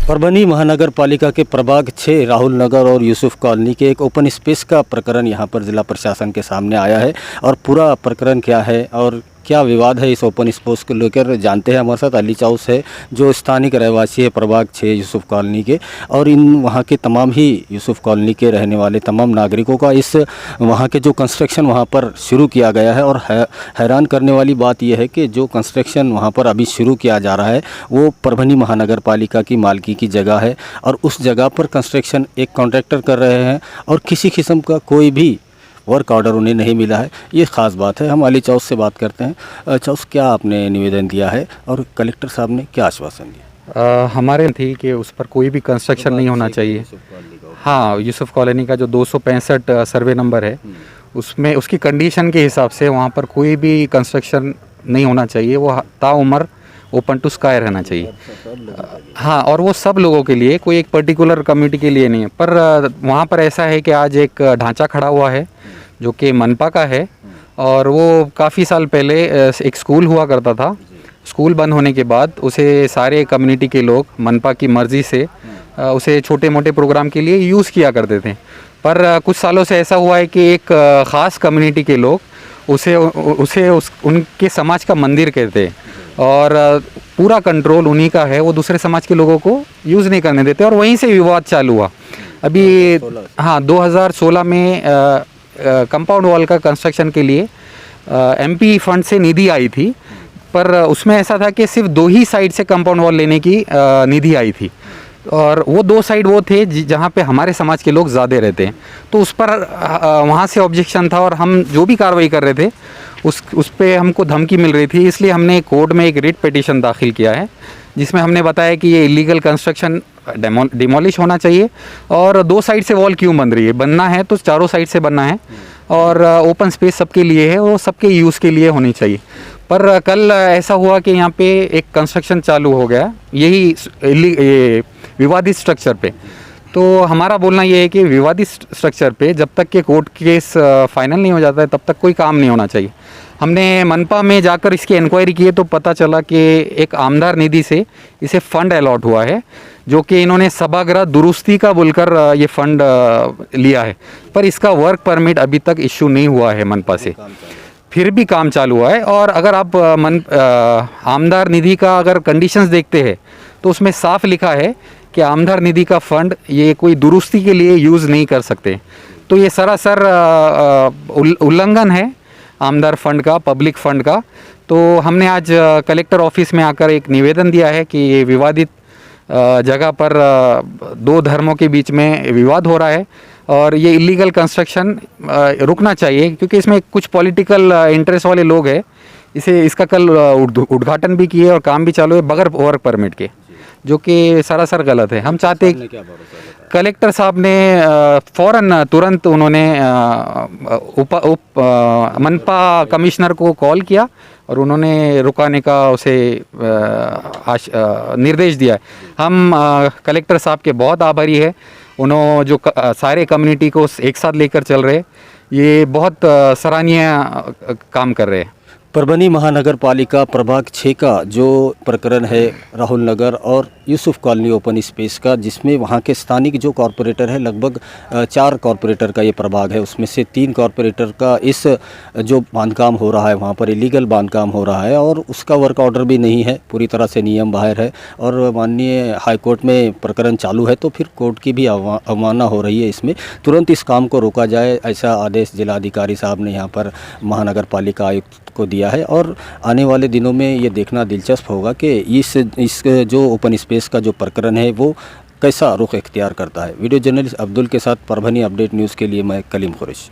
परभनी महानगर पालिका के प्रभाग 6 राहुल नगर और यूसुफ कॉलोनी के एक ओपन स्पेस का प्रकरण यहां पर जिला प्रशासन के सामने आया है। और पूरा प्रकरण क्या है और क्या विवाद है इस ओपन स्पेस को लेकर जानते हैं। हमारे साथ अली चाउस है जो स्थानिक रहवासी है प्रभाग 6 यूसुफ कॉलोनी के, और इन वहाँ के तमाम ही यूसुफ कॉलोनी के रहने वाले तमाम नागरिकों का इस वहाँ के जो कंस्ट्रक्शन वहाँ पर शुरू किया गया है। और हैरान करने वाली बात यह है कि जो कंस्ट्रक्शन वहाँ पर अभी शुरू किया जा रहा है वो परभनी महानगर पालिका की मालकी की जगह है, और उस जगह पर कंस्ट्रक्शन एक कॉन्ट्रैक्टर कर रहे हैं और किसी किस्म का कोई भी वर्क ऑर्डर उन्हें नहीं मिला है। ये ख़ास बात है। हम अली चाउस से बात करते हैं। चाउस, क्या आपने निवेदन दिया है और कलेक्टर साहब ने क्या आश्वासन दिया? हमारे थी कि उस पर कोई भी कंस्ट्रक्शन नहीं होना चाहिए। हाँ, यूसुफ कॉलोनी का जो 265 सर्वे नंबर है उसमें उसकी कंडीशन के हिसाब से वहाँ पर कोई भी कंस्ट्रक्शन नहीं होना चाहिए। वो ताउम्र ओपन टू स्काई रहना चाहिए। हाँ, और वो सब लोगों के लिए, कोई एक पर्टिकुलर कम्युनिटी के लिए नहीं है। पर वहाँ पर ऐसा है कि आज एक ढांचा खड़ा हुआ है जो कि मनपा का है, और वो काफ़ी साल पहले एक स्कूल हुआ करता था। स्कूल बंद होने के बाद उसे सारे कम्युनिटी के लोग मनपा की मर्ज़ी से उसे छोटे मोटे प्रोग्राम के लिए यूज़ किया करते थे। पर कुछ सालों से ऐसा हुआ है कि एक ख़ास कम्युनिटी के लोग उनके समाज का मंदिर कहते हैं, और पूरा कंट्रोल उन्हीं का है। वो दूसरे समाज के लोगों को यूज़ नहीं करने देते, और वहीं से विवाद चालू हुआ। अभी 2016 में कंपाउंड वॉल का कंस्ट्रक्शन के लिए एमपी फंड से निधि आई थी, पर उसमें ऐसा था कि सिर्फ 2 ही साइड से कंपाउंड वॉल लेने की निधि आई थी, और वो 2 साइड वो थे जहाँ पे हमारे समाज के लोग ज़्यादा रहते हैं। तो उस पर वहाँ से ऑब्जेक्शन था, और हम जो भी कार्रवाई कर रहे थे उस पे हमको धमकी मिल रही थी। इसलिए हमने कोर्ट में एक रिट पिटीशन दाखिल किया है, जिसमें हमने बताया कि ये इलीगल कंस्ट्रक्शन डिमोलिश होना चाहिए, और 2 साइड से वॉल क्यों बन रही है। बनना है तो चारों साइड से बनना है, और ओपन स्पेस सबके लिए है, वो सबके यूज़ के लिए होनी चाहिए। पर कल ऐसा हुआ कि यहाँ पे एक कंस्ट्रक्शन चालू हो गया यही विवादित स्ट्रक्चर पे। तो हमारा बोलना ये है कि विवादित स्ट्रक्चर पे जब तक के कोर्ट केस फाइनल नहीं हो जाता है तब तक कोई काम नहीं होना चाहिए। हमने मनपा में जाकर इसकी इंक्वायरी की है तो पता चला कि एक आमदार निधि से इसे फ़ंड अलॉट हुआ है, जो कि इन्होंने सभागृह दुरुस्ती का बोलकर ये फ़ंड लिया है। पर इसका वर्क परमिट अभी तक इशू नहीं हुआ है मनपा से, फिर भी काम चालू हुआ है। और अगर आप आमदार निधि का अगर कंडीशंस देखते हैं तो उसमें साफ लिखा है कि आमदार निधि का फ़ंड ये कोई दुरुस्ती के लिए यूज़ नहीं कर सकते। तो ये सरासर उल्लंघन है आमदार फ़ंड का, पब्लिक फ़ंड का। तो हमने आज कलेक्टर ऑफिस में आकर एक निवेदन दिया है कि ये विवादित जगह पर 2 धर्मों के बीच में विवाद हो रहा है, और ये इलीगल कंस्ट्रक्शन रुकना चाहिए, क्योंकि इसमें कुछ पॉलिटिकल इंटरेस्ट वाले लोग हैं। इसका कल उद्घाटन भी किए और काम भी चालू है बगैर वर्क परमिट के, जो कि सरासर गलत है। हम चाहते हैं कलेक्टर साहब ने फ़ौरन तुरंत उन्होंने मनपा कमिश्नर को कॉल किया और उन्होंने रुकाने का उसे निर्देश दिया है। हम कलेक्टर साहब के बहुत आभारी है। उन्होंने जो सारे कम्युनिटी को एक साथ लेकर चल रहे, ये बहुत सराहनीय काम कर रहे हैं। परभनी महानगर पालिका प्रभाग 6 का जो प्रकरण है राहुल नगर और यूसुफ कॉलोनी ओपन स्पेस का, जिसमें वहाँ के स्थानिक जो कॉरपोरेटर है, लगभग 4 कॉरपोरेटर का ये प्रभाग है, उसमें से 3 कॉरपोरेटर का इस जो बांधकाम हो रहा है वहाँ पर इलीगल बांधकाम हो रहा है, और उसका वर्क ऑर्डर भी नहीं है, पूरी तरह से नियम बाहर है। और माननीय हाईकोर्ट में प्रकरण चालू है, तो फिर कोर्ट की भी अवमानना हो रही है। इसमें तुरंत इस काम को रोका जाए, ऐसा आदेश जिलाधिकारी साहब ने यहाँ पर महानगर पालिका आयुक्त को दिया है। और आने वाले दिनों में ये देखना दिलचस्प होगा कि इस जो ओपन स्पेस का जो प्रकरण है वो कैसा रुख इख्तियार करता है। वीडियो जर्नलिस्ट अब्दुल के साथ परभनी अपडेट न्यूज़ के लिए मैं कलीम खुरैशी।